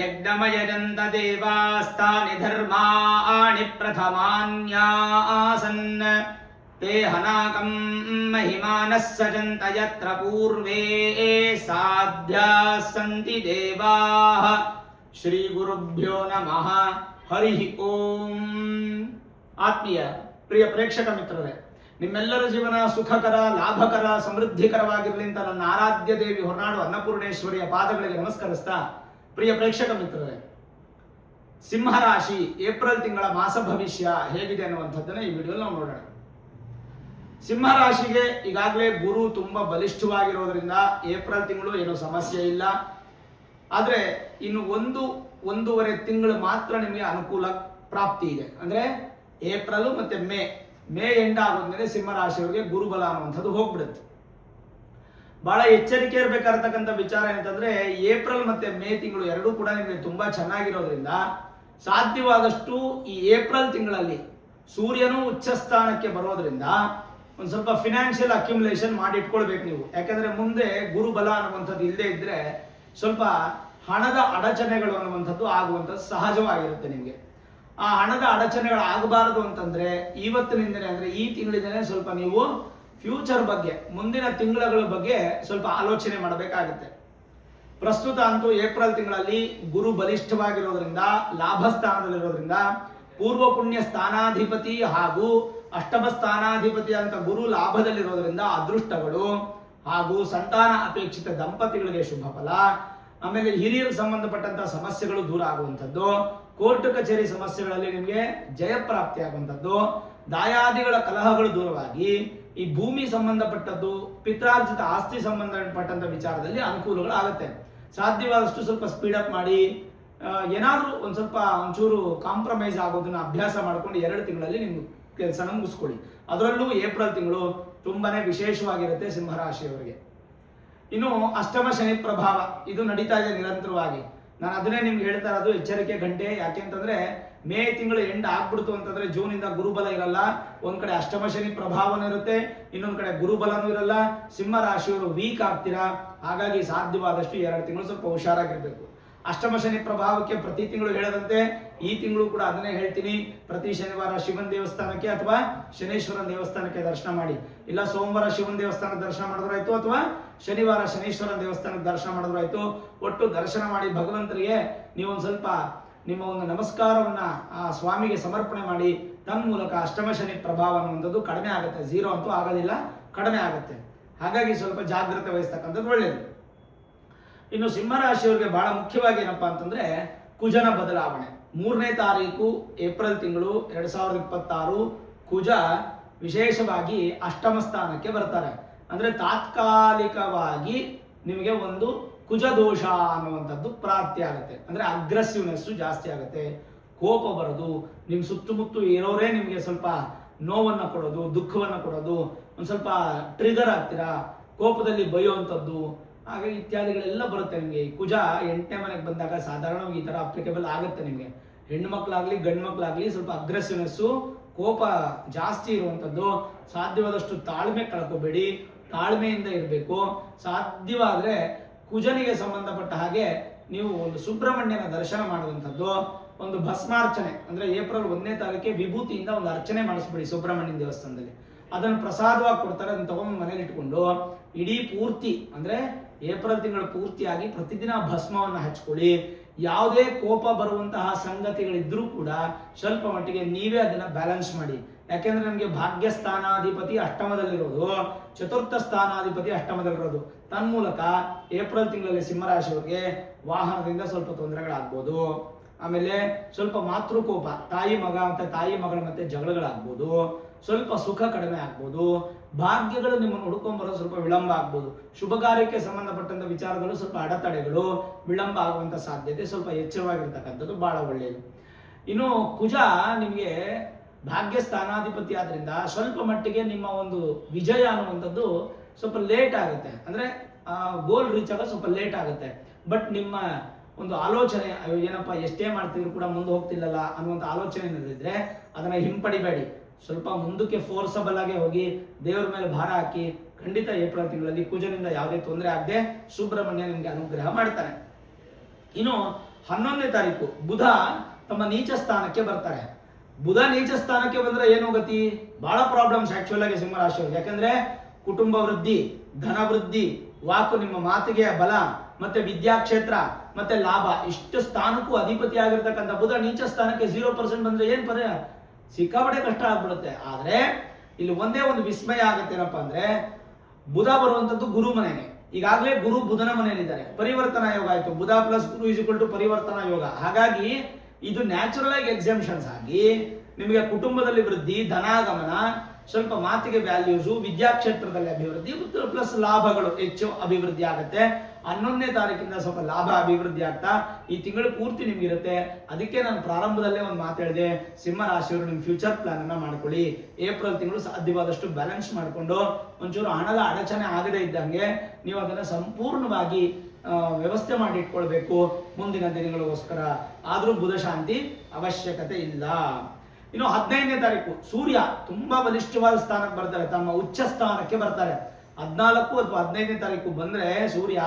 ಯಜ್ಞಮಯಜಂತ ದೇವಾಸ್ತಾನಿ ಧರ್ಮಾಣಿ ಪ್ರಥಮಾನ್ಯಾಸನ್ ತೇ ಹನಾಕಂ ಮಹಿಮಾನಃ ಸಜಂತ ಯತ್ರ ಪೂರ್ವೇ ಸಾಧ್ಯಾಃ ಸಂತಿ ದೇವಾಃ. ಶ್ರೀ ಗುರುಭ್ಯೋ ನಮಃ. ಹರಿ ಓಂ. ಆತ್ಮೀಯ ಪ್ರಿಯ ಪ್ರೇಕ್ಷಕ ಮಿತ್ರರೇ, ನಿಮ್ಮೆಲ್ಲರ ಜೀವನ ಸುಖಕರ, ಲಾಭಕರ, ಸಮೃದ್ಧಿಕರವಾಗಿರಲಿ ಅಂತ ನನ್ನ ಆರಾಧ್ಯ ದೇವಿ ಹೊರನಾಡು ಅನ್ನಪೂರ್ಣೇಶ್ವರಿಯ ಪಾದಗಳಿಗೆ ನಮಸ್ಕರಿಸ್ತಾ, ಪ್ರಿಯ ಪ್ರೇಕ್ಷಕ ಮಿತ್ರರೇ, ಸಿಂಹರಾಶಿ ಏಪ್ರಿಲ್ ತಿಂಗಳ ಮಾಸ ಭವಿಷ್ಯ ಹೇಗಿದೆ ಅನ್ನುವಂಥದ್ದನ್ನು ಈ ವಿಡಿಯೋ ನಾವು ನೋಡೋಣ. ಸಿಂಹರಾಶಿಗೆ ಈಗಾಗಲೇ ಗುರು ತುಂಬಾ ಬಲಿಷ್ಠವಾಗಿರೋದ್ರಿಂದ ಏಪ್ರಿಲ್ ತಿಂಗಳು ಏನೂ ಸಮಸ್ಯೆ ಇಲ್ಲ. ಆದರೆ ಇನ್ನು ಒಂದೂವರೆ ತಿಂಗಳು ಮಾತ್ರ ನಿಮಗೆ ಅನುಕೂಲ ಪ್ರಾಪ್ತಿ ಇದೆ. ಅಂದ್ರೆ ಏಪ್ರಿಲ್ ಮತ್ತೆ ಮೇ ಎಂಡ್ ಆಗೋದ್ಮೇಲೆ ಸಿಂಹರಾಶಿಯವರಿಗೆ ಗುರುಬಲ ಅನ್ನುವಂಥದ್ದು ಹೋಗ್ಬಿಡುತ್ತೆ. ಬಹಳ ಎಚ್ಚರಿಕೆ ಇರಬೇಕಾಗಿರ್ತಕ್ಕಂಥ ವಿಚಾರ ಏನಂತಂದ್ರೆ, ಏಪ್ರಿಲ್ ಮತ್ತೆ ಮೇ ತಿಂಗಳು ಎರಡೂ ಕೂಡ ನಿಮಗೆ ತುಂಬಾ ಚೆನ್ನಾಗಿರೋದ್ರಿಂದ ಸಾಧ್ಯವಾದಷ್ಟು ಈ ಏಪ್ರಿಲ್ ತಿಂಗಳಲ್ಲಿ ಸೂರ್ಯನು ಉಚ್ಚ ಸ್ಥಾನಕ್ಕೆ ಬರೋದ್ರಿಂದ ಒಂದು ಸ್ವಲ್ಪ ಫಿನಾನ್ಷಿಯಲ್ ಅಕ್ಯುಮುಲೇಷನ್ ಮಾಡಿ ಇಟ್ಕೊಳ್ಬೇಕು ನೀವು. ಯಾಕಂದ್ರೆ ಮುಂದೆ ಗುರುಬಲ ಅನ್ನುವಂಥದ್ದು ಇಲ್ಲದೆ ಇದ್ರೆ ಸ್ವಲ್ಪ ಹಣದ ಅಡಚಣೆಗಳು ಅನ್ನುವಂಥದ್ದು ಆಗುವಂಥದ್ದು ಸಹಜವಾಗಿರುತ್ತೆ ನಿಮಗೆ. ಆ ಹಣದ ಅಡಚಣೆಗಳು ಆಗಬಾರದು ಅಂತಂದ್ರೆ ಇವತ್ತಿನಿಂದಲೇ, ಅಂದ್ರೆ ಈ ತಿಂಗಳಿಂದಲೇ ಸ್ವಲ್ಪ ನೀವು ಫ್ಯೂಚರ್ ಬಗ್ಗೆ, ಮುಂದಿನ ತಿಂಗಳ ಬಗ್ಗೆ ಸ್ವಲ್ಪ ಆಲೋಚನೆ ಮಾಡಬೇಕಾಗುತ್ತೆ. ಪ್ರಸ್ತುತ ಅಂತೂ ಏಪ್ರಿಲ್ ತಿಂಗಳಲ್ಲಿ ಗುರು ಬಲಿಷ್ಠವಾಗಿರೋದ್ರಿಂದ, ಲಾಭ ಸ್ಥಾನದಲ್ಲಿರೋದ್ರಿಂದ, ಪೂರ್ವ ಪುಣ್ಯ ಸ್ಥಾನಾಧಿಪತಿ ಹಾಗೂ ಅಷ್ಟಮ ಸ್ಥಾನಾಧಿಪತಿ ಅಂತ ಗುರು ಲಾಭದಲ್ಲಿರೋದ್ರಿಂದ ಅದೃಷ್ಟಗಳು ಹಾಗೂ ಸಂತಾನ ಅಪೇಕ್ಷಿತ ದಂಪತಿಗಳಿಗೆ ಶುಭ ಫಲ, ಆಮೇಲೆ ಹಿರಿಯರಿಗೆ ಸಂಬಂಧಪಟ್ಟಂತಹ ಸಮಸ್ಯೆಗಳು ದೂರ ಆಗುವಂಥದ್ದು, ಕೋರ್ಟ್ ಕಚೇರಿ ಸಮಸ್ಯೆಗಳಲ್ಲಿ ನಿಮಗೆ ಜಯಪ್ರಾಪ್ತಿ ಆಗುವಂಥದ್ದು, ದಾಯಾದಿಗಳ ಕಲಹಗಳು ದೂರವಾಗಿ ಈ ಭೂಮಿ ಸಂಬಂಧಪಟ್ಟದ್ದು, ಪಿತ್ರಾರ್ಜಿತ ಆಸ್ತಿ ಸಂಬಂಧಪಟ್ಟಂತ ವಿಚಾರದಲ್ಲಿ ಅನುಕೂಲಗಳು ಆಗುತ್ತೆ. ಸಾಧ್ಯವಾದಷ್ಟು ಸ್ವಲ್ಪ ಸ್ಪೀಡಪ್ ಮಾಡಿ, ಏನಾದರೂ ಒಂಚೂರು ಕಾಂಪ್ರಮೈಸ್ ಆಗೋದನ್ನ ಅಭ್ಯಾಸ ಮಾಡಿಕೊಂಡು 2 ತಿಂಗಳಲ್ಲಿ ನಿಮ್ಮ ಕೆಲಸನ ಮುಗಿಸ್ಕೊಳ್ಳಿ. ಅದರಲ್ಲೂ ಏಪ್ರಿಲ್ ತಿಂಗಳು ತುಂಬಾನೇ ವಿಶೇಷವಾಗಿರುತ್ತೆ ಸಿಂಹರಾಶಿಯವರಿಗೆ. ಇನ್ನು ಅಷ್ಟಮ ಶನಿ ಪ್ರಭಾವ ಇದು ನಡೀತಾ ಇದೆ ನಿರಂತರವಾಗಿ. ನಾನು ಅದನ್ನೇ ನಿಮ್ಗೆ ಹೇಳ್ತಾ ಇರೋದು ಎಚ್ಚರಿಕೆ ಗಂಟೆ. ಯಾಕೆಂತಂದ್ರೆ ಮೇ ತಿಂಗಳು ಎಂಡ್ ಆಗ್ಬಿಡ್ತು ಅಂತಂದ್ರೆ ಜೂನ್ ಇಂದ ಗುರುಬಲ ಇರಲ್ಲ. ಒಂದ್ ಕಡೆ ಅಷ್ಟಮ ಶನಿ ಪ್ರಭಾವನೂ ಇರುತ್ತೆ, ಇನ್ನೊಂದ್ ಕಡೆ ಗುರುಬಲನೂ ಇರಲ್ಲ. ಸಿಂಹ ರಾಶಿಯವರು ವೀಕ್ ಆಗ್ತೀರಾ. ಹಾಗಾಗಿ ಸಾಧ್ಯವಾದಷ್ಟು 2 ತಿಂಗಳು ಸ್ವಲ್ಪ ಹುಷಾರಾಗಿರ್ಬೇಕು. ಅಷ್ಟಮ ಶನಿ ಪ್ರಭಾವಕ್ಕೆ ಪ್ರತಿ ತಿಂಗಳು ಹೇಳದಂತೆ ಈ ತಿಂಗಳು ಕೂಡ ಅದನ್ನೇ ಹೇಳ್ತೀನಿ. ಪ್ರತಿ ಶನಿವಾರ ಶಿವನ ದೇವಸ್ಥಾನಕ್ಕೆ ಅಥವಾ ಶನೇಶ್ವರನ ದೇವಸ್ಥಾನಕ್ಕೆ ದರ್ಶನ ಮಾಡಿ. ಇಲ್ಲ ಸೋಮವಾರ ಶಿವನ ದೇವಸ್ಥಾನಕ್ಕೆ ದರ್ಶನ ಮಾಡಿದ್ರಾಯ್ತು, ಅಥವಾ ಶನಿವಾರ ಶನೀಶ್ವರನ ದೇವಸ್ಥಾನಕ್ಕೆ ದರ್ಶನ ಮಾಡಿದ್ರಾಯ್ತು. ಒಟ್ಟು ದರ್ಶನ ಮಾಡಿ ಭಗವಂತರಿಗೆ ನೀವು ಒಂದು ಸ್ವಲ್ಪ ನಿಮ್ಮ ಒಂದು ನಮಸ್ಕಾರವನ್ನ ಆ ಸ್ವಾಮಿಗೆ ಸಮರ್ಪಣೆ ಮಾಡಿ. ತನ್ಮೂಲಕ ಅಷ್ಟಮ ಶನಿ ಪ್ರಭಾವ ಅನ್ನುವಂಥದ್ದು ಕಡಿಮೆ ಆಗುತ್ತೆ. 0 ಅಂತೂ ಆಗೋದಿಲ್ಲ, ಕಡಿಮೆ ಆಗುತ್ತೆ. ಹಾಗಾಗಿ ಸ್ವಲ್ಪ ಜಾಗ್ರತೆ ವಹಿಸ್ತಕ್ಕಂಥದ್ದು ಒಳ್ಳೆಯದು. ಇನ್ನು ಸಿಂಹರಾಶಿಯವರಿಗೆ ಬಹಳ ಮುಖ್ಯವಾಗಿ ಏನಪ್ಪಾ ಅಂತಂದ್ರೆ ಕುಜನ ಬದಲಾವಣೆ. 3ನೇ ತಾರೀಕು ಏಪ್ರಿಲ್ ತಿಂಗಳು 2026 ಕುಜ ವಿಶೇಷವಾಗಿ ಅಷ್ಟಮ ಸ್ಥಾನಕ್ಕೆ ಬರ್ತಾರೆ. ಅಂದ್ರೆ ತಾತ್ಕಾಲಿಕವಾಗಿ ನಿಮಗೆ ಒಂದು ಕುಜ ದೋಷ ಅನ್ನುವಂಥದ್ದು ಪ್ರಾಪ್ತಿ ಆಗುತ್ತೆ. ಅಂದ್ರೆ ಅಗ್ರೆಸಿವ್ನೆಸ್ ಜಾಸ್ತಿ ಆಗುತ್ತೆ, ಕೋಪ ಬರೋದು, ನಿಮ್ ಸುತ್ತಮುತ್ತ ಇರೋರೇ ನಿಮಗೆ ಸ್ವಲ್ಪ ನೋವನ್ನ ಕೊಡೋದು, ದುಃಖವನ್ನ ಕೊಡೋದು, ಒಂದ್ ಸ್ವಲ್ಪ ಟ್ರಿಗರ್ ಆಗ್ತೀರಾ, ಕೋಪದಲ್ಲಿ ಬೈಯುವಂಥದ್ದು, ಹಾಗೆ ಇತ್ಯಾದಿಗಳೆಲ್ಲ ಬರುತ್ತೆ ನಿಮಗೆ. ಕುಜ 8ನೇ ಮನೆಗೆ ಬಂದಾಗ ಸಾಧಾರಣವಾಗಿ ಈ ತರ ಅಪ್ಲಿಕೇಬಲ್ ಆಗುತ್ತೆ ನಿಮಗೆ. ಹೆಣ್ಣು ಮಕ್ಕಳಾಗ್ಲಿ ಗಂಡು ಮಕ್ಕಳಾಗ್ಲಿ ಸ್ವಲ್ಪ ಅಗ್ರೆಸಿವ್ನೆಸ್ಸು, ಕೋಪ ಜಾಸ್ತಿ ಇರುವಂಥದ್ದು. ಸಾಧ್ಯವಾದಷ್ಟು ತಾಳ್ಮೆ ಕಳ್ಕೋಬೇಡಿ, ತಾಳ್ಮೆಯಿಂದ ಇರಬೇಕು. ಸಾಧ್ಯವಾದ್ರೆ ಕುಜನಿಗೆ ಸಂಬಂಧಪಟ್ಟ ಹಾಗೆ ನೀವು ಒಂದು ಸುಬ್ರಹ್ಮಣ್ಯನ ದರ್ಶನ ಮಾಡುವಂಥದ್ದು, ಒಂದು ಭಸ್ಮಾರ್ಚನೆ, ಅಂದ್ರೆ ಏಪ್ರಿಲ್ 1ನೇ ತಾರೀಕಿಗೆ ವಿಭೂತಿಯಿಂದ ಒಂದು ಅರ್ಚನೆ ಮಾಡಿಸ್ಬಿಡಿ ಸುಬ್ರಹ್ಮಣ್ಯನ ದೇವಸ್ಥಾನದಲ್ಲಿ. ಅದನ್ನು ಪ್ರಸಾದವಾಗಿ ಕೊಡ್ತಾರೆ, ಅದನ್ನು ತಗೊಂಡು ಮನೇಲಿ ಇಟ್ಕೊಂಡು ಇಡೀ ಪೂರ್ತಿ ಅಂದ್ರೆ ಏಪ್ರಿಲ್ ತಿಂಗಳು ಪೂರ್ತಿಯಾಗಿ ಪ್ರತಿದಿನ ಭಸ್ಮವನ್ನು ಹಚ್ಕೊಳ್ಳಿ. ಯಾವುದೇ ಕೋಪ ಬರುವಂತಹ ಸಂಗತಿಗಳಿದ್ರೂ ಕೂಡ ಸ್ವಲ್ಪ ಮಟ್ಟಿಗೆ ನೀವೇ ಅದನ್ನ ಬ್ಯಾಲೆನ್ಸ್ ಮಾಡಿ. ಯಾಕೆಂದ್ರೆ ನಮಗೆ ಭಾಗ್ಯ ಸ್ಥಾನಾಧಿಪತಿ ಅಷ್ಟಮದಲ್ಲಿರೋದು, ಚತುರ್ಥ ಸ್ಥಾನಾಧಿಪತಿ ಅಷ್ಟಮದಲ್ಲಿರೋದು. ತನ್ಮೂಲಕ ಏಪ್ರಿಲ್ ತಿಂಗಳಲ್ಲಿ ಸಿಂಹರಾಶಿಯವರಿಗೆ ವಾಹನದಿಂದ ಸ್ವಲ್ಪ ತೊಂದರೆಗಳಾಗ್ಬೋದು. ಆಮೇಲೆ ಸ್ವಲ್ಪ ಮಾತೃಕೋಪ, ತಾಯಿ ಮಗಳ ಮತ್ತೆ ಜಗಳಗಳಾಗ್ಬೋದು. ಸ್ವಲ್ಪ ಸುಖ ಕಡಿಮೆ ಆಗ್ಬೋದು. ಭಾಗ್ಯಗಳು ನಿಮ್ಮನ್ನು ಹುಡ್ಕೊಂಡ್ ಬರೋದು ಸ್ವಲ್ಪ ವಿಳಂಬ ಆಗ್ಬೋದು. ಶುಭ ಕಾರ್ಯಕ್ಕೆ ಸಂಬಂಧಪಟ್ಟಂತ ವಿಚಾರಗಳು ಸ್ವಲ್ಪ ಅಡೆತಡೆಗಳು, ವಿಳಂಬ ಆಗುವಂತ ಸಾಧ್ಯತೆ, ಸ್ವಲ್ಪ ಎಚ್ಚರವಾಗಿರ್ತಕ್ಕಂಥದ್ದು ಬಹಳ ಒಳ್ಳೆಯದು. ಇನ್ನು ಕುಜ ನಿಮಗೆ ಭಾಗ್ಯ ಸ್ಥಾನಾಧಿಪತಿ ಆದ್ರಿಂದ ಸ್ವಲ್ಪ ಮಟ್ಟಿಗೆ ನಿಮ್ಮ ಒಂದು ವಿಜಯ ಅನ್ನುವಂಥದ್ದು ಸ್ವಲ್ಪ ಲೇಟ್ ಆಗುತ್ತೆ. ಅಂದ್ರೆ ಗೋಲ್ ರೀಚ್ ಆಗೋದು ಸ್ವಲ್ಪ ಲೇಟ್ ಆಗುತ್ತೆ. ಬಟ್ ನಿಮ್ಮ ಒಂದು ಆಲೋಚನೆ, ಏನಪ್ಪ ಎಷ್ಟೇ ಮಾಡ್ತಿದ್ರು ಕೂಡ ಮುಂದೆ ಹೋಗ್ತಿಲ್ಲಲ್ಲ ಅನ್ನುವಂಥ ಆಲೋಚನೆ ಏನಿದ್ರೆ ಅದನ್ನ ಹಿಂಪಡಿಬೇಡಿ. ಸ್ವಲ್ಪ ಮುಂದಕ್ಕೆ ಫೋರ್ಸಬಲ್ ಆಗಿ ಹೋಗಿ ದೇವರ ಮೇಲೆ ಭಾರ ಹಾಕಿ. ಖಂಡಿತ ಏಪ್ರಿಲ್ ತಿಂಗಳಲ್ಲಿ ಕುಜನಿಂದ ಯಾವುದೇ ತೊಂದರೆ ಆಗದೆ ಸುಬ್ರಹ್ಮಣ್ಯ ನಿಮಗೆ ಅನುಗ್ರಹ ಮಾಡ್ತಾನೆ. ಇನ್ನು 11ನೇ ತಾರೀಕು ಬುಧ ತಮ್ಮ ನೀಚ ಸ್ಥಾನಕ್ಕೆ ಬರ್ತಾರೆ. ಬುಧ ನೀಚ ಸ್ಥಾನಕ್ಕೆ ಬಂದ್ರೆ ಏನು ಗತಿ? ಬಹಳ ಪ್ರಾಬ್ಲಮ್ಸ್ ಆಕ್ಚುಲ್ ಆಗಿ ಸಿಂಹರಾಶಿಯವ್ರಿಗೆ. ಯಾಕಂದ್ರೆ ಕುಟುಂಬ ವೃದ್ಧಿ, ಧನ ವೃದ್ಧಿ, ವಾಕು, ನಿಮ್ಮ ಮಾತಿಗೆ ಬಲ, ಮತ್ತೆ ವಿದ್ಯಾಕ್ಷೇತ್ರ, ಮತ್ತೆ ಲಾಭ, ಇಷ್ಟು ಸ್ಥಾನಕ್ಕೂ ಅಧಿಪತಿ ಆಗಿರ್ತಕ್ಕಂಥ ಬುಧ ನೀಚ ಸ್ಥಾನಕ್ಕೆ 0% ಬಂದ್ರೆ ಏನ್ ಸಿಕ್ಕಾಪಟ್ಟೆ ಕಷ್ಟ ಆಗ್ಬಿಡುತ್ತೆ. ಆದ್ರೆ ಇಲ್ಲಿ ಒಂದೇ ಒಂದು ವಿಸ್ಮಯ ಆಗುತ್ತೆ. ಏನಪ್ಪಾ ಅಂದ್ರೆ ಬುಧ ಬರುವಂತದ್ದು ಗುರು ಮನೆಗೆ. ಈಗಾಗಲೇ ಗುರು ಬುಧನ ಮನೆಯಲ್ಲಿದ್ದಾರೆ. ಪರಿವರ್ತನಾ ಯೋಗ ಆಯ್ತು. Budha plus Guru is equal to parivartana yoga. ಹಾಗಾಗಿ ಇದು ನ್ಯಾಚುರಲ್ ಆಗಿ ಎಕ್ಸಾಮ್ಷನ್ಸ್ ಆಗಿ ನಿಮಗೆ ಕುಟುಂಬದಲ್ಲಿ ವೃದ್ಧಿ, ಧನಾಗಮನ, ಸ್ವಲ್ಪ ಮಾತಿಗೆ ವ್ಯಾಲ್ಯೂಸು, ವಿದ್ಯಾಕ್ಷೇತ್ರದಲ್ಲಿ ಅಭಿವೃದ್ಧಿ ಪ್ಲಸ್ ಲಾಭಗಳು ಹೆಚ್ಚು ಅಭಿವೃದ್ಧಿ ಆಗುತ್ತೆ. 11ನೇ ತಾರೀಕಿಂದ ಸ್ವಲ್ಪ ಲಾಭ ಅಭಿವೃದ್ಧಿ ಆಗ್ತಾ ಈ ತಿಂಗಳು ಪೂರ್ತಿ ನಿಮ್ಗಿರುತ್ತೆ. ಅದಕ್ಕೆ ನಾನು ಪ್ರಾರಂಭದಲ್ಲೇ ಒಂದು ಮಾತು ಹೇಳಿದೆ, ಸಿಂಹ ರಾಶಿಯವರು ನಿಮ್ಮ ಫ್ಯೂಚರ್ ಪ್ಲಾನ್ ಅನ್ನ ಮಾಡ್ಕೊಳ್ಳಿ. ಏಪ್ರಿಲ್ ತಿಂಗಳು ಸಾಧ್ಯವಾದಷ್ಟು ಬ್ಯಾಲೆನ್ಸ್ ಮಾಡಿಕೊಂಡು ಒಂಚೂರು ಹಣದ ಅಡಚಣೆ ಆಗದೇ ಇದ್ದಂಗೆ ನೀವು ಅದನ್ನು ಸಂಪೂರ್ಣವಾಗಿ ವ್ಯವಸ್ಥೆ ಮಾಡಿ ಇಟ್ಕೊಳ್ಬೇಕು ಮುಂದಿನ ದಿನಗಳಿಗೋಸ್ಕರ. ಆದರೂ ಬುಧ ಶಾಂತಿ ಅವಶ್ಯಕತೆ ಇಲ್ಲ. ಇನ್ನು 15ನೇ ತಾರೀಕು ಸೂರ್ಯ ತುಂಬಾ ಬಲಿಷ್ಠವಾದ ಸ್ಥಾನಕ್ಕೆ ಬರ್ತಾರೆ, ತಮ್ಮ ಉಚ್ಚ ಸ್ಥಾನಕ್ಕೆ ಬರ್ತಾರೆ. 14 ಅಥವಾ 15ನೇ ತಾರೀಕು ಬಂದ್ರೆ ಸೂರ್ಯ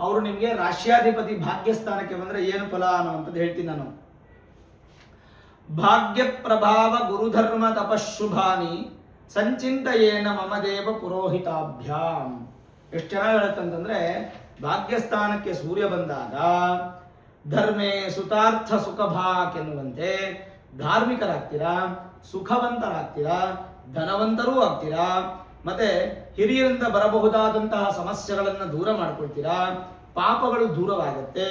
ಅವರು ನಿಮ್ಗೆ ರಾಶ್ಯಾಧಿಪತಿ ಭಾಗ್ಯ ಸ್ಥಾನಕ್ಕೆ ಬಂದ್ರೆ ಏನು ಫಲ ಅನ್ನುವಂಥದ್ದು ಹೇಳ್ತೀನಿ ನಾನು. ಭಾಗ್ಯ ಪ್ರಭಾವ ಗುರುಧರ್ಮ ತಪಶುಭಾನಿ ಸಂಚಿಂತಯೇನ ಮಮ ದೇವ ಪುರೋಹಿತಾಭ್ಯಾಂ. ಎಷ್ಟು ಚೆನ್ನಾಗಿ ಹೇಳುತ್ತಂತಂದ್ರೆ ಭಾಗ್ಯಸ್ಥಾನಕ್ಕೆ ಸೂರ್ಯ ಬಂದಾಗ ಧರ್ಮೇ ಸುತಾರ್ಥ ಸುಖಭಾಕ್ ಎನ್ನುವಂತೆ ಧಾರ್ಮಿಕರಾಗ್ತೀರಾ, ಸುಖವಂತರಾಗ್ತೀರಾ, ಧನವಂತರೂ ಆಗ್ತೀರಾ, ಮತ್ತೆ ಹಿರಿಯರಿಂದ ಬರಬಹುದಾದಂತಹ ಸಮಸ್ಯೆಗಳನ್ನು ದೂರ ಮಾಡ್ಕೊಳ್ತೀರಾ, ಪಾಪಗಳು ದೂರವಾಗುತ್ತೆ.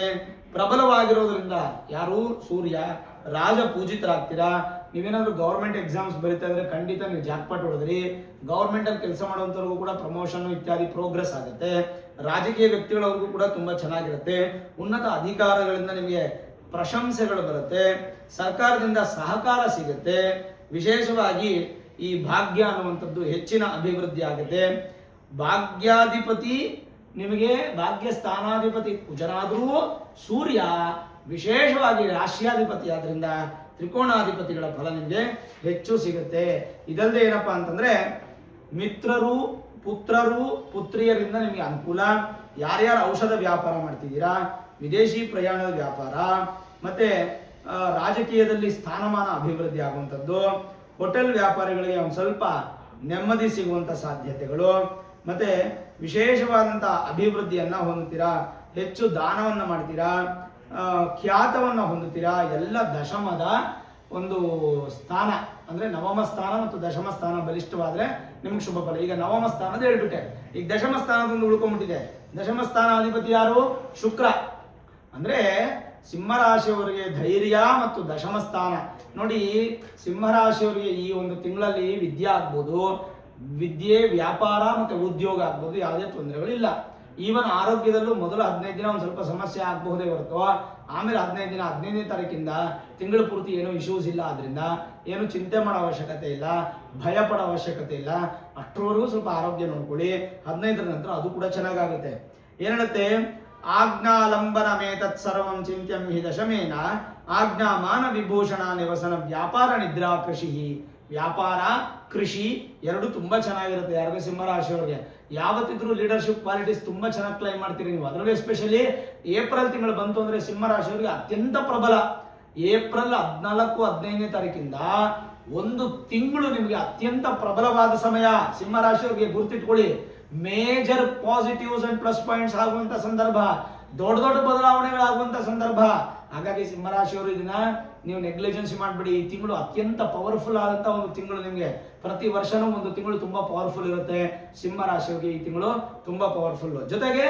ಪ್ರಬಲವಾಗಿರೋದ್ರಿಂದ ಯಾರು ಸೂರ್ಯ ರಾಜ ಪೂಜಿತರಾಗ್ತೀರಾ. ನೀವೇನಾದ್ರೂ ಗೌರ್ಮೆಂಟ್ ಎಕ್ಸಾಮ್ಸ್ ಬರೀತಾ ಇದ್ರೆ ಖಂಡಿತ ನೀವು ಜಾಕ್ಪಾಟ್ ಹೊಡೆದ್ರಿ. ಗೌರ್ಮೆಂಟ್ ಅಲ್ಲಿ ಕೆಲಸ ಮಾಡುವಂತವ್ರಿಗೂ ಕೂಡ ಪ್ರಮೋಷನ್ ಇತ್ಯಾದಿ ಪ್ರೋಗ್ರೆಸ್ ಆಗುತ್ತೆ. ರಾಜಕೀಯ ವ್ಯಕ್ತಿಗಳವ್ರಿಗೂ ಕೂಡ ತುಂಬಾ ಚೆನ್ನಾಗಿರುತ್ತೆ. ಉನ್ನತ ಅಧಿಕಾರಗಳಿಂದ ನಿಮಗೆ ಪ್ರಶಂಸೆಗಳು ಬರುತ್ತೆ. ಸರ್ಕಾರದಿಂದ ಸಹಕಾರ ಸಿಗುತ್ತೆ. ವಿಶೇಷವಾಗಿ ಈ ಭಾಗ್ಯ ಅನ್ನುವಂಥದ್ದು ಹೆಚ್ಚಿನ ಅಭಿವೃದ್ಧಿ ಆಗುತ್ತೆ. ಭಾಗ್ಯಾಧಿಪತಿ ನಿಮಗೆ ಭಾಗ್ಯ ಸ್ಥಾನಾಧಿಪತಿ ಕುಜನಾದರೂ ಸೂರ್ಯ ವಿಶೇಷವಾಗಿ ರಾಶ್ಯಾಧಿಪತಿ ಆದ್ರಿಂದ ತ್ರಿಕೋಣಾಧಿಪತಿಗಳ ಫಲ ನಿಮಗೆ ಹೆಚ್ಚು ಸಿಗುತ್ತೆ. ಇದಲ್ಲದೆ ಏನಪ್ಪಾ ಅಂತಂದ್ರೆ ಮಿತ್ರರು, ಪುತ್ರರು, ಪುತ್ರಿಯರಿಂದ ನಿಮಗೆ ಅನುಕೂಲ. ಯಾರ್ಯಾರು ಔಷಧ ವ್ಯಾಪಾರ ಮಾಡ್ತಿದ್ದೀರಾ, ವಿದೇಶಿ ಪ್ರಯಾಣದ ವ್ಯಾಪಾರ, ಮತ್ತೆ ರಾಜಕೀಯದಲ್ಲಿ ಸ್ಥಾನಮಾನ ಅಭಿವೃದ್ಧಿ ಆಗುವಂಥದ್ದು, ಹೋಟೆಲ್ ವ್ಯಾಪಾರಿಗಳಿಗೆ ಒಂದು ಸ್ವಲ್ಪ ನೆಮ್ಮದಿ ಸಿಗುವಂಥ ಸಾಧ್ಯತೆಗಳು, ಮತ್ತೆ ವಿಶೇಷವಾದಂಥ ಅಭಿವೃದ್ಧಿಯನ್ನ ಹೊಂದುತ್ತೀರಾ. ಹೆಚ್ಚು ದಾನವನ್ನು ಮಾಡ್ತೀರಾ, ಖ್ಯಾತವನ್ನು ಹೊಂದುತ್ತೀರಾ. ಎಲ್ಲ ದಶಮದ ಒಂದು ಸ್ಥಾನ ಅಂದ್ರೆ ನವಮ ಸ್ಥಾನ ಮತ್ತು ದಶಮ ಸ್ಥಾನ ಬಲಿಷ್ಠವಾದ್ರೆ ನಿಮ್ಗೆ ಶುಭ ಫಲ. ಈಗ ನವಮ ಸ್ಥಾನದ ಹೇಳ್ಬಿಟ್ಟೆ, ಈಗ ದಶಮ ಸ್ಥಾನದೊಂದು ಉಳ್ಕೊಂಡ್ಬಿಟ್ಟಿದೆ. ದಶಮ ಸ್ಥಾನಾಧಿಪತಿ ಯಾರು? ಶುಕ್ರ. ಅಂದ್ರೆ ಸಿಂಹರಾಶಿಯವರಿಗೆ ಧೈರ್ಯ ಮತ್ತು ದಶಮ ಸ್ಥಾನ ನೋಡಿ. ಸಿಂಹರಾಶಿಯವರಿಗೆ ಈ ಒಂದು ತಿಂಗಳಲ್ಲಿ ವಿದ್ಯೆ ಆಗ್ಬೋದು, ವಿದ್ಯೆ, ವ್ಯಾಪಾರ ಮತ್ತೆ ಉದ್ಯೋಗ ಆಗ್ಬೋದು, ಯಾವುದೇ ತೊಂದರೆಗಳಿಲ್ಲ. ಈವನ್ ಆರೋಗ್ಯದಲ್ಲೂ ಮೊದಲು 15 ದಿನ ಒಂದು ಸ್ವಲ್ಪ ಸಮಸ್ಯೆ ಆಗಬಹುದೇ ಹೊರತು ಆಮೇಲೆ 15 ದಿನ 15ನೇ ತಾರೀಕಿಂದ ತಿಂಗಳು ಪೂರ್ತಿ ಏನೂ ಇಶ್ಯೂಸ್ ಇಲ್ಲ. ಆದ್ರಿಂದ ಏನು ಚಿಂತೆ ಮಾಡೋ ಅವಶ್ಯಕತೆ ಇಲ್ಲ, ಭಯ ಪಡೋ ಅವಶ್ಯಕತೆ ಇಲ್ಲ. ಅಷ್ಟರವರೆಗೂ ಸ್ವಲ್ಪ ಆರೋಗ್ಯ ನೋಡ್ಕೊಳ್ಳಿ. 15ರ ನಂತರ ಅದು ಕೂಡ ಚೆನ್ನಾಗಾಗುತ್ತೆ. ಏನ್ ಹೇಳುತ್ತೆ? ಆಜ್ಞಾಲಂಬನ ಮೇತತ್ ಸರ್ವಂ ಚಿಂತ್ಯಂ ಹಿ ದಶಮೇನ ಆಜ್ಞಾಮಾನ ವಿಭೂಷಣ ನಿವಸನ ವ್ಯಾಪಾರ ನಿದ್ರಾ ಕೃಷಿ. ವ್ಯಾಪಾರ ಕೃಷಿ ಎರಡು ತುಂಬಾ ಚೆನ್ನಾಗಿರುತ್ತೆ ಯಾರಿಗೆ? ಸಿಂಹರಾಶಿಯವರಿಗೆ. ಯಾವತ್ತಿದ್ರೂ ಲೀಡರ್ಶಿಪ್ ಕ್ವಾಲಿಟೀಸ್ ತುಂಬಾ ಚೆನ್ನಾಗಿ ಕ್ಲೈಮ್ ಮಾಡ್ತೀರಿ ನೀವು. ಅದರಲ್ಲೂ ಎಸ್ಪೆಷಲಿ ಏಪ್ರಿಲ್ ತಿಂಗಳು ಬಂತು ಅಂದ್ರೆ ಸಿಂಹರಾಶಿಯವರಿಗೆ ಅತ್ಯಂತ ಪ್ರಬಲ. ಏಪ್ರಿಲ್ 14, 15ನೇ ತಾರೀಕಿಂದ ಒಂದು ತಿಂಗಳು ನಿಮಗೆ ಅತ್ಯಂತ ಪ್ರಬಲವಾದ ಸಮಯ. ಸಿಂಹರಾಶಿಯವರಿಗೆ ಗುರ್ತಿಟ್ಕೊಳ್ಳಿ. Major positives and plus points ಆಗುವಂತ ಸಂದರ್ಭ, ದೊಡ್ಡ ದೊಡ್ಡ ಬದಲಾವಣೆಗಳಾಗುವಂತ ಸಂದರ್ಭ. ಹಾಗಾಗಿ ಸಿಂಹರಾಶಿಯವರು ಇದನ್ನ ನೀವು ನೆಗ್ಲಿಜೆನ್ಸಿ ಮಾಡಬೇಡಿ. ಈ ತಿಂಗಳು ಅತ್ಯಂತ ಪವರ್ಫುಲ್ ಆದಂತ ಒಂದು ತಿಂಗಳು. ನಿಮಗೆ ಪ್ರತಿ ವರ್ಷನೂ ಒಂದು ತಿಂಗಳು ತುಂಬಾ ಪವರ್ಫುಲ್ ಇರುತ್ತೆ. ಸಿಂಹರಾಶಿಯವರಿಗೆ ಈ ತಿಂಗಳು ತುಂಬಾ ಪವರ್ಫುಲ್. ಜೊತೆಗೆ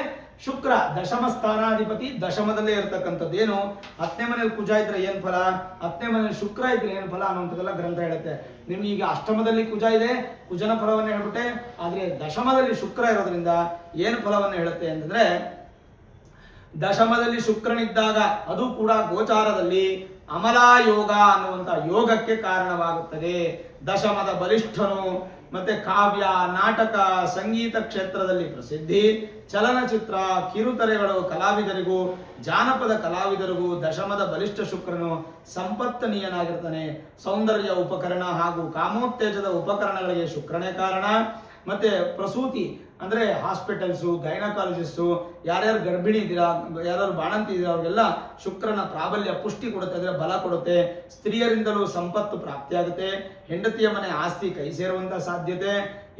ಶುಕ್ರ ದಶಮ ಸ್ಥಾನಾಧಿಪತಿ ದಶಮದಲ್ಲೇ ಇರತಕ್ಕಂಥದ್ದು. ಏನು 10ನೇ ಮನೇಲಿ ಕುಜ ಇದ್ರೆ ಏನ್ ಫಲ, 10ನೇ ಮನೇಲಿ ಶುಕ್ರ ಇದ್ರೆ ಏನ್ ಫಲ ಅನ್ನುವಂಥದ್ದೆಲ್ಲ ಗ್ರಂಥ ಹೇಳುತ್ತೆ. ನಿಮ್ಗೆ ಈಗ ಅಷ್ಟಮದಲ್ಲಿ ಕುಜ ಇದೆ, ಕುಜನ ಫಲವನ್ನು ಹೇಳ್ಬಿಟ್ಟೆ. ಆದ್ರೆ ದಶಮದಲ್ಲಿ ಶುಕ್ರ ಇರೋದ್ರಿಂದ ಏನು ಫಲವನ್ನು ಹೇಳುತ್ತೆ ಅಂತಂದ್ರೆ, ದಶಮದಲ್ಲಿ ಶುಕ್ರನಿದ್ದಾಗ ಅದು ಕೂಡ ಗೋಚಾರದಲ್ಲಿ ಅಮಲಾಯೋಗ ಅನ್ನುವಂಥ ಯೋಗಕ್ಕೆ ಕಾರಣವಾಗುತ್ತದೆ. ದಶಮದ ಬಲಿಷ್ಠನು. ಮತ್ತೆ ಕಾವ್ಯ, ನಾಟಕ, ಸಂಗೀತ ಕ್ಷೇತ್ರದಲ್ಲಿ ಪ್ರಸಿದ್ಧಿ, ಚಲನಚಿತ್ರ, ಕಿರುತೆರೆಗಳು ಕಲಾವಿದರಿಗೂ ಜಾನಪದ ಕಲಾವಿದರಿಗೂ ದಶಮದ ಬಲಿಷ್ಠ ಶುಕ್ರನು ಸಂಪತ್ತನೀಯನಾಗಿರ್ತಾನೆ. ಸೌಂದರ್ಯ ಉಪಕರಣ ಹಾಗೂ ಕಾಮೋತ್ತೇಜದ ಉಪಕರಣಗಳಿಗೆ ಶುಕ್ರನೇ ಕಾರಣ. ಮತ್ತೆ ಪ್ರಸೂತಿ ಅಂದರೆ ಹಾಸ್ಪಿಟಲ್ಸು, ಗೈನಕಾಲಜಿಸ್ಟು, ಯಾರ್ಯಾರು ಗರ್ಭಿಣಿ ಇದ್ದೀರಾ, ಯಾರ್ಯಾರು ಬಾಣಂತಿ ಇದ್ದೀರಾ ಅವ್ರಿಗೆಲ್ಲ ಶುಕ್ರನ ಪ್ರಾಬಲ್ಯ ಪುಷ್ಟಿ ಕೊಡುತ್ತೆ, ಅಂದರೆ ಬಲ ಕೊಡುತ್ತೆ. ಸ್ತ್ರೀಯರಿಂದಲೂ ಸಂಪತ್ತು ಪ್ರಾಪ್ತಿಯಾಗುತ್ತೆ. ಹೆಂಡತಿಯ ಮನೆ ಆಸ್ತಿ ಕೈ ಸೇರುವಂಥ ಸಾಧ್ಯತೆ.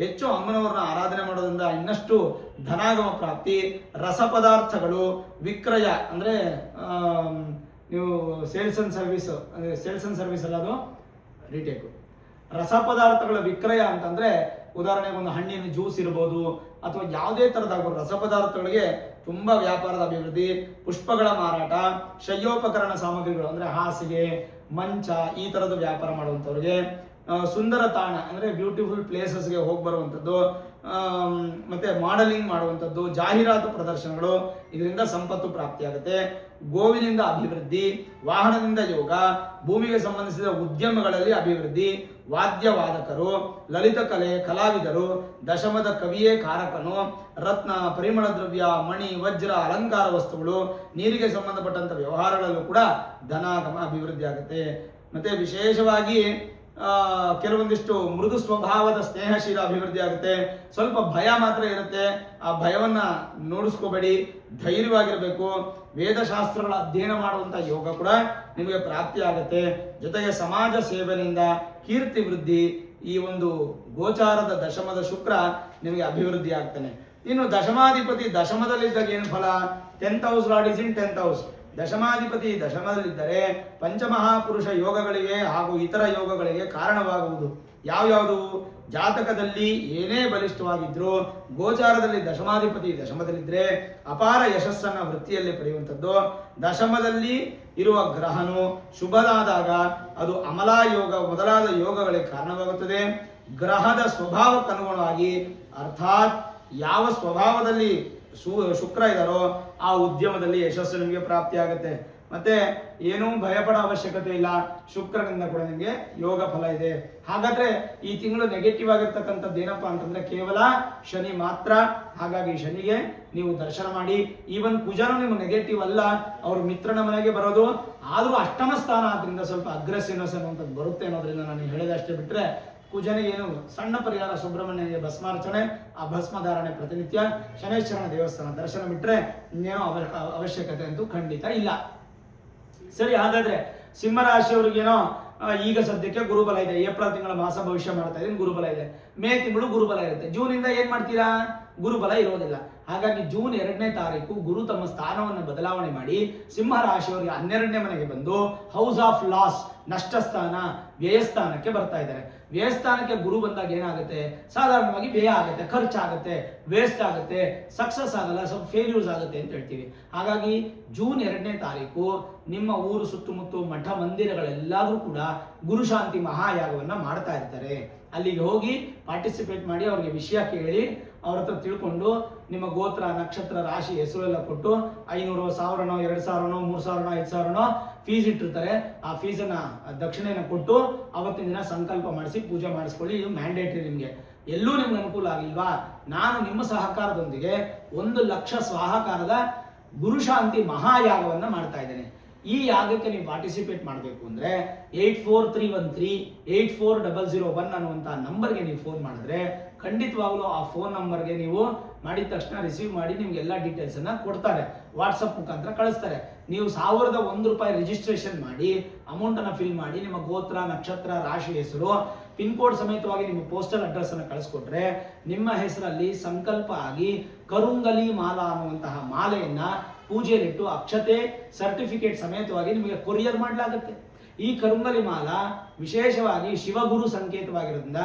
ಹೆಚ್ಚು ಅಮ್ಮನವ್ರನ್ನ ಆರಾಧನೆ ಮಾಡೋದ್ರಿಂದ ಇನ್ನಷ್ಟು ಧನಾಗಮ ಪ್ರಾಪ್ತಿ. ರಸ ಪದಾರ್ಥಗಳು ವಿಕ್ರಯ, ಅಂದರೆ ನೀವು ಸೇಲ್ಸ್ ಅಂಡ್ ಸರ್ವಿಸ್ ಅಲ್ಲ, ಅದು ರಿಟೇಕು. ರಸ ಪದಾರ್ಥಗಳ ವಿಕ್ರಯ ಅಂತಂದ್ರೆ ಉದಾಹರಣೆಗೆ ಒಂದು ಹಣ್ಣಿನ ಜ್ಯೂಸ್ ಇರ್ಬೋದು ಅಥವಾ ಯಾವುದೇ ಥರದಾಗ್ಬೋದು, ರಸ ಪದಾರ್ಥಗಳಿಗೆ ತುಂಬ ವ್ಯಾಪಾರದ ಅಭಿವೃದ್ಧಿ. ಪುಷ್ಪಗಳ ಮಾರಾಟ, ಶಯ್ಯೋಪಕರಣ ಸಾಮಗ್ರಿಗಳು ಅಂದರೆ ಹಾಸಿಗೆ, ಮಂಚ, ಈ ಥರದ ವ್ಯಾಪಾರ ಮಾಡುವಂಥವ್ರಿಗೆ. ಸುಂದರ ತಾಣ ಅಂದರೆ ಬ್ಯೂಟಿಫುಲ್ ಪ್ಲೇಸಸ್ಗೆ ಹೋಗಿ ಬರುವಂಥದ್ದು, ಮತ್ತೆ ಮಾಡೆಲಿಂಗ್ ಮಾಡುವಂಥದ್ದು, ಜಾಹೀರಾತು ಪ್ರದರ್ಶನಗಳು, ಇದರಿಂದ ಸಂಪತ್ತು ಪ್ರಾಪ್ತಿಯಾಗುತ್ತೆ. ಗೋವಿನಿಂದ ಅಭಿವೃದ್ಧಿ, ವಾಹನದಿಂದ ಯೋಗ, ಭೂಮಿಗೆ ಸಂಬಂಧಿಸಿದ ಉದ್ಯಮಗಳಲ್ಲಿ ಅಭಿವೃದ್ಧಿ. ವಾದ್ಯವಾದಕರು, ಲಲಿತ ಕಲೆ ಕಲಾವಿದರು, ದಶಮದ ಕವಿಯೇ ಕಾರಕನು, ರತ್ನ, ಪರಿಮಳ ದ್ರವ್ಯ, ಮಣಿ, ವಜ್ರ, ಅಲಂಕಾರ ವಸ್ತುಗಳು, ನೀರಿಗೆ ಸಂಬಂಧಪಟ್ಟಂಥ ವ್ಯವಹಾರಗಳಲ್ಲೂ ಕೂಡ ಧನಾಗಮ ಅಭಿವೃದ್ಧಿ ಆಗುತ್ತೆ. ಮತ್ತೆ ವಿಶೇಷವಾಗಿ ಕೆಲವೊಂದಿಷ್ಟು ಮೃದು ಸ್ವಭಾವದ ಸ್ನೇಹಶೀಲ ಅಭಿವೃದ್ಧಿ ಆಗುತ್ತೆ. ಸ್ವಲ್ಪ ಭಯ ಮಾತ್ರ ಇರುತ್ತೆ, ಆ ಭಯವನ್ನ ನೋಡಿಸ್ಕೋಬೇಡಿ, ಧೈರ್ಯವಾಗಿರಬೇಕು. ವೇದಶಾಸ್ತ್ರಗಳ ಅಧ್ಯಯನ ಮಾಡುವಂಥ ಯೋಗ ಕೂಡ ನಿಮಗೆ ಪ್ರಾಪ್ತಿ ಆಗುತ್ತೆ. ಜೊತೆಗೆ ಸಮಾಜ ಸೇವೆಯಿಂದ ಕೀರ್ತಿ ವೃದ್ಧಿ. ಈ ಒಂದು ಗೋಚಾರದ ದಶಮದ ಶುಕ್ರ ನಿಮಗೆ ಅಭಿವೃದ್ಧಿ ಆಗ್ತಾನೆ. ಇನ್ನು ದಶಮಾಧಿಪತಿ ದಶಮದಲ್ಲಿದ್ದಾಗ ಏನು ಫಲ? 10th house lord is in 10th house. ದಶಮಾಧಿಪತಿ ದಶಮದಲ್ಲಿದ್ದರೆ ಪಂಚಮಹಾಪುರುಷ ಯೋಗಗಳಿಗೆ ಹಾಗೂ ಇತರ ಯೋಗಗಳಿಗೆ ಕಾರಣವಾಗುವುದು. ಯಾವ್ಯಾವುದು? ಜಾತಕದಲ್ಲಿ ಏನೇ ಬಲಿಷ್ಠವಾಗಿದ್ರು ಗೋಚಾರದಲ್ಲಿ ದಶಮಾಧಿಪತಿ ದಶಮದಲ್ಲಿದ್ದರೆ ಅಪಾರ ಯಶಸ್ಸನ್ನ ವೃತ್ತಿಯಲ್ಲಿ ಪಡೆಯುವಂಥದ್ದು. ದಶಮದಲ್ಲಿ ಇರುವ ಗ್ರಹನು ಶುಭದಾದಾಗ ಅದು ಅಮಲಾ ಯೋಗ ಮೊದಲಾದ ಯೋಗಗಳಿಗೆ ಕಾರಣವಾಗುತ್ತದೆ. ಗ್ರಹದ ಸ್ವಭಾವಕ್ಕನುಗುಣವಾಗಿ, ಅರ್ಥಾತ್ ಯಾವ ಸ್ವಭಾವದಲ್ಲಿ ಶುಕ್ರ ಇದ್ದಾರೋ ಆ ಉದ್ಯಮದಲ್ಲಿ ಯಶಸ್ಸು ನಿಮಗೆ ಪ್ರಾಪ್ತಿ ಆಗುತ್ತೆ. ಮತ್ತೆ ಏನೂ ಭಯಪಡೋ ಅವಶ್ಯಕತೆ ಇಲ್ಲ, ಶುಕ್ರನಿಂದ ಕೂಡ ನಿಮಗೆ ಯೋಗ ಫಲ ಇದೆ. ಹಾಗಾದ್ರೆ ಈ ತಿಂಗಳು ನೆಗೆಟಿವ್ ಆಗಿರ್ತಕ್ಕಂಥದ್ದು ಏನಪ್ಪಾ ಅಂತಂದ್ರೆ ಕೇವಲ ಶನಿ ಮಾತ್ರ. ಹಾಗಾಗಿ ಶನಿಗೆ ನೀವು ದರ್ಶನ ಮಾಡಿ. ಈವನ್ ಕುಜನು ನಿಮ್ಗೆ ನೆಗೆಟಿವ್ ಅಲ್ಲ, ಅವರು ಮಿತ್ರನ ಮನೆಗೆ ಬರೋದು, ಆದ್ರೂ ಅಷ್ಟಮ ಸ್ಥಾನ ಆದ್ರಿಂದ ಸ್ವಲ್ಪ ಅಗ್ರೆಸಿವ್ನೆಸ್ ಅನ್ನುವಂಥದ್ದು ಬರುತ್ತೆ ಅನ್ನೋದ್ರಿಂದ ನಾನು ಹೇಳಿದೆ ಅಷ್ಟೇ. ಬಿಟ್ರೆ ಕುಜನಿಗೆ ಏನು ಸಣ್ಣ ಪರಿಹಾರ, ಸುಬ್ರಹ್ಮಣ್ಯನಿಗೆ ಭಸ್ಮಾರ್ಚನೆ, ಆ ಭಸ್ಮಧಾರಣೆ ಪ್ರತಿನಿತ್ಯ, ಶನೇಶ್ವರನ ದೇವಸ್ಥಾನ ದರ್ಶನ ಬಿಟ್ರೆ ಇನ್ನೇನೋ ಅವಶ್ಯಕತೆ ಅಂತೂ ಖಂಡಿತ ಇಲ್ಲ. ಸರಿ, ಹಾಗಾದ್ರೆ ಸಿಂಹರಾಶಿಯವರಿಗೇನೋ ಈಗ ಸದ್ಯಕ್ಕೆ ಗುರುಬಲ ಇದೆ. ಏಪ್ರಿಲ್ ತಿಂಗಳ ಮಾಸ ಭವಿಷ್ಯ ಮಾಡ್ತಾ ಇದ್ದೀನಿ, ಗುರುಬಲ ಇದೆ. ಮೇ ತಿಂಗಳು ಗುರುಬಲ ಇರುತ್ತೆ. ಜೂನ್ ಇಂದ ಏನ್ ಮಾಡ್ತೀರಾ? ಗುರುಬಲ ಇರೋದಿಲ್ಲ. ಹಾಗಾಗಿ ಜೂನ್ 2ನೇ ತಾರೀಕು ಗುರು ತಮ್ಮ ಸ್ಥಾನವನ್ನು ಬದಲಾವಣೆ ಮಾಡಿ ಸಿಂಹ ರಾಶಿಯವರಿಗೆ 12ನೇ ಮನೆಗೆ ಬಂದು ಹೌಸ್ ಆಫ್ ಲಾಸ್, ನಷ್ಟ ಸ್ಥಾನ, ವ್ಯಯಸ್ಥಾನಕ್ಕೆ ಬರ್ತಾ ಇದ್ದಾರೆ. ವ್ಯಯಸ್ಥಾನಕ್ಕೆ ಗುರು ಬಂದಾಗ ಏನಾಗುತ್ತೆ? ಸಾಧಾರಣವಾಗಿ ವ್ಯಯ ಆಗುತ್ತೆ, ಖರ್ಚಾಗುತ್ತೆ, ವೇಸ್ಟ್ ಆಗುತ್ತೆ, ಸಕ್ಸಸ್ ಆಗಲ್ಲ, ಸ್ವಲ್ಪ ಫೇಲ್ಯೂರ್ಸ್ ಆಗುತ್ತೆ ಅಂತ ಹೇಳ್ತೀವಿ. ಹಾಗಾಗಿ ಜೂನ್ 2ನೇ ತಾರೀಕು ನಿಮ್ಮ ಊರು ಸುತ್ತಮುತ್ತ ಮಠ ಮಂದಿರಗಳೆಲ್ಲರೂ ಕೂಡ ಗುರುಶಾಂತಿ ಮಹಾಯಾಗವನ್ನ ಮಾಡ್ತಾ ಇರ್ತಾರೆ. ಅಲ್ಲಿಗೆ ಹೋಗಿ ಪಾರ್ಟಿಸಿಪೇಟ್ ಮಾಡಿ, ಅವ್ರಿಗೆ ವಿಷಯ ಕೇಳಿ, ಅವ್ರ ಹತ್ರ ತಿಳ್ಕೊಂಡು ನಿಮ್ಮ ಗೋತ್ರ, ನಕ್ಷತ್ರ, ರಾಶಿ, ಹೆಸರು ಎಲ್ಲ ಕೊಟ್ಟು 500, 1000, 2000, 3000, 5000 ಫೀಸ್ ಇಟ್ಟಿರ್ತಾರೆ. ಆ ಫೀಸನ್ನ ದಕ್ಷಿಣೆನ ಕೊಟ್ಟು ಅವತ್ತಿನ ದಿನ ಸಂಕಲ್ಪ ಮಾಡಿಸಿ ಪೂಜೆ ಮಾಡಿಸ್ಕೊಳ್ಳಿ. ಇದು ಮ್ಯಾಂಡೇಟ್ರಿ. ನಿಮಗೆ ಎಲ್ಲೂ ನಿಮ್ಗೆ ಅನುಕೂಲ ಆಗಿಲ್ವಾ? ನಾನು ನಿಮ್ಮ ಸಹಕಾರದೊಂದಿಗೆ 1 ಲಕ್ಷ ಸ್ವಾಹಕಾರದ ಗುರುಶಾಂತಿ ಮಹಾಯಾಗವನ್ನ ಮಾಡ್ತಾ ಇದ್ದೇನೆ. ಈ ಯಾಗಕ್ಕೆ ನೀವು ಪಾರ್ಟಿಸಿಪೇಟ್ ಮಾಡಬೇಕು ಅಂದರೆ 8431384001 ಅನ್ನುವಂಥ ನಂಬರ್ಗೆ ನೀವು ಫೋನ್ ಮಾಡಿದ್ರೆ ಖಂಡಿತವಾಗ್ಲೂ ಆ ಫೋನ್ ನಂಬರ್ಗೆ ನೀವು ಮಾಡಿದ ತಕ್ಷಣ ರಿಸೀವ್ ಮಾಡಿ ನಿಮ್ಗೆಲ್ಲ ಡೀಟೇಲ್ಸನ್ನು ಕೊಡ್ತಾರೆ, ವಾಟ್ಸಪ್ ಮುಖಾಂತರ ಕಳಿಸ್ತಾರೆ. ನೀವು 1001 ರೂಪಾಯಿ ರಿಜಿಸ್ಟ್ರೇಷನ್ ಮಾಡಿ ಅಮೌಂಟನ್ನು ಫಿಲ್ ಮಾಡಿ ನಿಮ್ಮ ಗೋತ್ರ, ನಕ್ಷತ್ರ, ರಾಶಿ, ಹೆಸರು, ಪಿನ್ ಕೋಡ್ ಸಮೇತವಾಗಿ ನಿಮ್ಮ ಪೋಸ್ಟಲ್ ಅಡ್ರೆಸ್ ಅನ್ನು ಕಳಿಸ್ಕೊಟ್ರೆ ನಿಮ್ಮ ಹೆಸರಲ್ಲಿ ಸಂಕಲ್ಪ ಆಗಿ ಕರುಂಗಲಿ ಮಾಲಾ ಅನ್ನುವಂತಹ ಮಾಲೆಯನ್ನ ಪೂಜೆಯಲ್ಲಿಟ್ಟು ಅಕ್ಷತೆ ಸರ್ಟಿಫಿಕೇಟ್ ಸಮೇತವಾಗಿ ನಿಮಗೆ ಕೊರಿಯರ್ ಮಾಡಲಾಗುತ್ತೆ. ಈ ಕರುಂಗಲಿ ಮಾಲಾ ವಿಶೇಷವಾಗಿ ಶಿವಗುರು ಸಂಕೇತವಾಗಿರೋದ್ರಿಂದ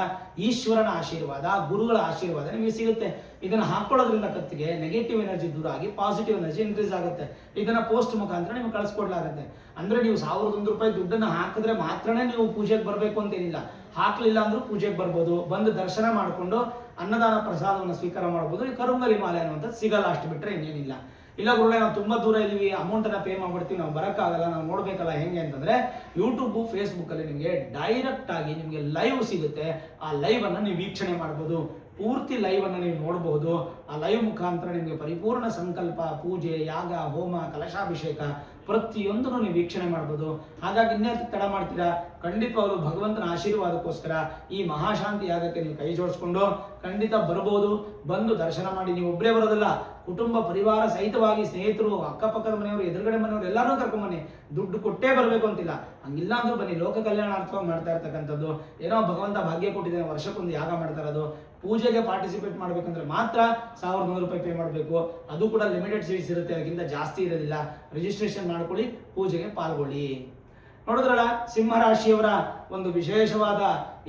ಈಶ್ವರನ ಆಶೀರ್ವಾದ, ಗುರುಗಳ ಆಶೀರ್ವಾದ ನಿಮಗೆ ಸಿಗುತ್ತೆ. ಇದನ್ನು ಹಾಕೊಳ್ಳೋದ್ರಿಂದ ಕತ್ತಿಗೆ ನೆಗೆಟಿವ್ ಎನರ್ಜಿ ದೂರ ಆಗಿ ಪಾಸಿಟಿವ್ ಎನರ್ಜಿ ಇನ್ಕ್ರೀಸ್ ಆಗುತ್ತೆ. ಇದನ್ನ ಪೋಸ್ಟ್ ಮುಖಾಂತರ ನಿಮ್ಗೆ ಕಳಿಸ್ಕೊಡ್ಲಾಗುತ್ತೆ. ಅಂದ್ರೆ ನೀವು 1001 ರೂಪಾಯಿ ದುಡ್ಡನ್ನು ಹಾಕಿದ್ರೆ ಮಾತ್ರನೇ ನೀವು ಪೂಜೆಗೆ ಬರಬೇಕು ಅಂತೇನಿಲ್ಲ. ಹಾಕ್ಲಿಲ್ಲ ಅಂದ್ರೂ ಪೂಜೆಗೆ ಬರ್ಬೋದು, ಬಂದು ದರ್ಶನ ಮಾಡಿಕೊಂಡು ಅನ್ನದಾನ ಪ್ರಸಾದವನ್ನು ಸ್ವೀಕಾರ ಮಾಡ್ಬೋದು. ಈ ಕರುಂಗಲಿ ಮಾಲೆ ಅನ್ನುವಂಥದ್ದು ಸಿಗಲ್ಲ, ಅಷ್ಟು ಬಿಟ್ಟರೆ ಇನ್ನೇನಿಲ್ಲ. ಇಲ್ಲ ಗುರುಗಳೇ, ನಾವು ತುಂಬ ದೂರ ಇದೀವಿ, ಅಮೌಂಟನ್ನು ಪೇ ಮಾಡ್ಬಿಡ್ತೀವಿ, ನಾವು ಬರೋಕ್ಕಾಗಲ್ಲ, ನಾವು ನೋಡಬೇಕಲ್ಲ, ಹೆಂಗೆ ಅಂತಂದರೆ ಯೂಟ್ಯೂಬು, ಫೇಸ್ಬುಕ್ಕಲ್ಲಿ ನಿಮಗೆ ಡೈರೆಕ್ಟ್ ಆಗಿ ನಿಮಗೆ ಲೈವ್ ಸಿಗುತ್ತೆ. ಆ ಲೈವನ್ನು ನೀವು ವೀಕ್ಷಣೆ ಮಾಡ್ಬೋದು. ಪೂರ್ತಿ ಲೈವನ್ನು ನೀವು ನೋಡಬಹುದು. ಆ ಲೈವ್ ಮುಖಾಂತರ ನಿಮಗೆ ಪರಿಪೂರ್ಣ ಸಂಕಲ್ಪ, ಪೂಜೆ, ಯಾಗ, ಹೋಮ, ಕಲಶಾಭಿಷೇಕ ಪ್ರತಿಯೊಂದನ್ನು ನೀವು ವೀಕ್ಷಣೆ ಮಾಡ್ಬೋದು. ಹಾಗಾಗಿ ಇನ್ನೇ ತಡ ಮಾಡ್ತೀರಾ, ಖಂಡಿತವಾಗ್ಲೂ ಭಗವಂತನ ಆಶೀರ್ವಾದಕ್ಕೋಸ್ಕರ ಈ ಮಹಾಶಾಂತಿ ಯಾಗಕ್ಕೆ ನೀವು ಕೈ ಜೋಡಿಸ್ಕೊಂಡು ಖಂಡಿತ ಬರ್ಬೋದು. ಬಂದು ದರ್ಶನ ಮಾಡಿ. ನೀವು ಒಬ್ಬರೇ ಬರೋದಲ್ಲ, ಕುಟುಂಬ ಪರಿವಾರ ಸಹಿತವಾಗಿ, ಸ್ನೇಹಿತರು, ಅಕ್ಕಪಕ್ಕದ ಮನೆಯವರು, ಎದುರುಗಡೆ ಮನೆಯವರು ಎಲ್ಲರೂ ಕರ್ಕೊಂಬನ್ನಿ. ದುಡ್ಡು ಕೊಟ್ಟೇ ಬರಬೇಕು ಅಂತಿಲ್ಲ, ಹಂಗಿಲ್ಲ ಅಂದ್ರೂ ಬನ್ನಿ. ಲೋಕ ಕಲ್ಯಾಣಾರ್ಥವಾಗಿ ಮಾಡ್ತಾ ಇರ್ತಕ್ಕಂಥದ್ದು, ಏನೋ ಭಗವಂತ ಭಾಗ್ಯ ಕೊಟ್ಟಿದ್ದಾನೆ, ವರ್ಷಕ್ಕೊಂದು ಯಾಗ ಮಾಡ್ತಾ ಇರೋದು. ಪೂಜೆಗೆ ಪಾರ್ಟಿಸಿಪೇಟ್ ಮಾಡಬೇಕಂದ್ರೆ ಮಾತ್ರ 1100 ರೂಪಾಯಿ ಪೇ ಮಾಡಬೇಕು. ಅದು ಕೂಡ ಲಿಮಿಟೆಡ್ ಸೀಟ್ಸ್ ಇರುತ್ತೆ, ಅದಕ್ಕಿಂತ ಜಾಸ್ತಿ ಇರೋದಿಲ್ಲ. ರಿಜಿಸ್ಟ್ರೇಷನ್ ಮಾಡ್ಕೊಳ್ಳಿ, ಪೂಜೆಗೆ ಪಾಲ್ಗೊಳ್ಳಿ. ನೋಡಿದ್ರಲ್ಲ, ಸಿಂಹರಾಶಿಯವರ ಒಂದು ವಿಶೇಷವಾದ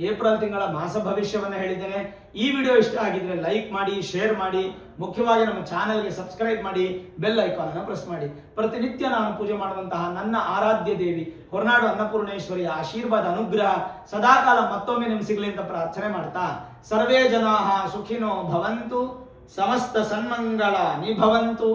ಏಪ್ರಿಲ್ ತಿಂಗಳ ಮಾಸ ಭವಿಷ್ಯವನ್ನು ಹೇಳಿದ್ದೇನೆ. ಈ ವಿಡಿಯೋ ಇಷ್ಟ ಆಗಿದ್ರೆ ಲೈಕ್ ಮಾಡಿ, ಶೇರ್ ಮಾಡಿ, ಮುಖ್ಯವಾಗಿ ನಮ್ಮ ಚಾನೆಲ್ಗೆ ಸಬ್ಸ್ಕ್ರೈಬ್ ಮಾಡಿ, ಬೆಲ್ ಐಕಾನ್ ಅನ್ನು ಪ್ರೆಸ್ ಮಾಡಿ. ಪ್ರತಿನಿತ್ಯ ನಾನು ಪೂಜೆ ಮಾಡುವಂತಹ ನನ್ನ ಆರಾಧ್ಯ ದೇವಿ ಹೊರನಾಡು ಅನ್ನಪೂರ್ಣೇಶ್ವರಿಯ ಆಶೀರ್ವಾದ, ಅನುಗ್ರಹ ಸದಾಕಾಲ ಮತ್ತೊಮ್ಮೆ ನಿಮ್ಗೆ ಸಿಗಲಿ ಅಂತ ಪ್ರಾರ್ಥನೆ ಮಾಡ್ತಾ, ಸರ್ವೇ ಜನಾಃ ಸುಖಿನೋ ಭವಂತು, ಸಮಸ್ತ ಸನ್ಮಂಗಳ ನಿಭವಂತು.